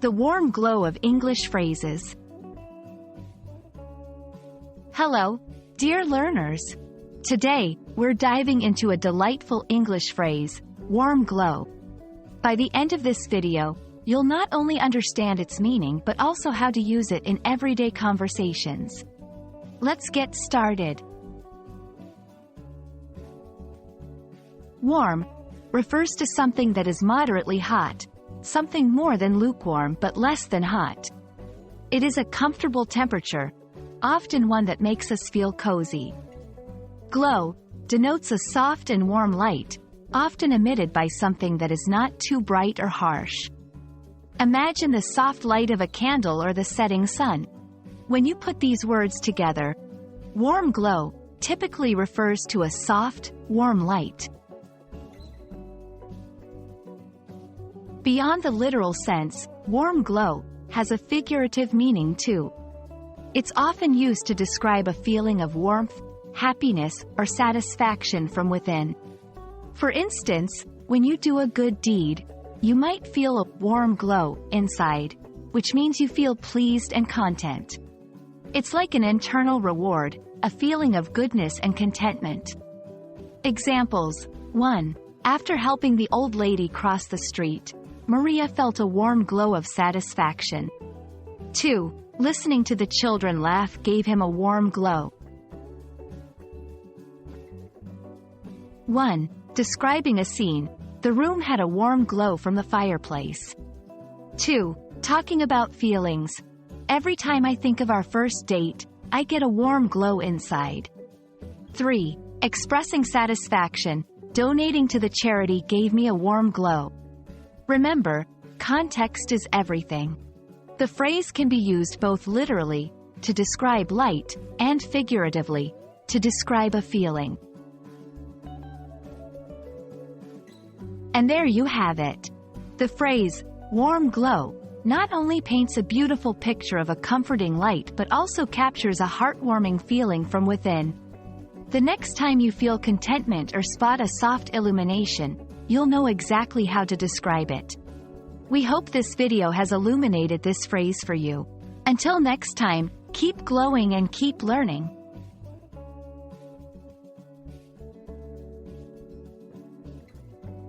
The warm glow of English phrases. Hello, dear learners. Today, we're diving into a delightful English phrase, warm glow. By the end of this video, you'll not only understand its meaning but also how to use it in everyday conversations. Let's get started. Warm refers to something that is moderately hot, something more than lukewarm but less than hot. It is a comfortable temperature, often one that makes us feel cozy. Glow denotes a soft and warm light, often emitted by something that is not too bright or harsh. Imagine the soft light of a candle or the setting sun. When you put these words together, warm glow typically refers to a soft, warm light. Beyond the literal sense, warm glow has a figurative meaning too. It's often used to describe a feeling of warmth, happiness, or satisfaction from within. For instance, when you do a good deed, you might feel a warm glow inside, which means you feel pleased and content. It's like an internal reward, a feeling of goodness and contentment. Examples: 1. After helping the old lady cross the street, Maria felt a warm glow of satisfaction. 2. Listening to the children laugh gave him a warm glow. 1. Describing a scene, the room had a warm glow from the fireplace. 2. Talking about feelings, every time I think of our first date, I get a warm glow inside. 3. Expressing satisfaction, donating to the charity gave me a warm glow. Remember, context is everything. The phrase can be used both literally, to describe light, and figuratively, to describe a feeling. And there you have it. The phrase, warm glow, not only paints a beautiful picture of a comforting light but also captures a heartwarming feeling from within. The next time you feel contentment or spot a soft illumination, you'll know exactly how to describe it. We hope this video has illuminated this phrase for you. Until next time, keep glowing and keep learning.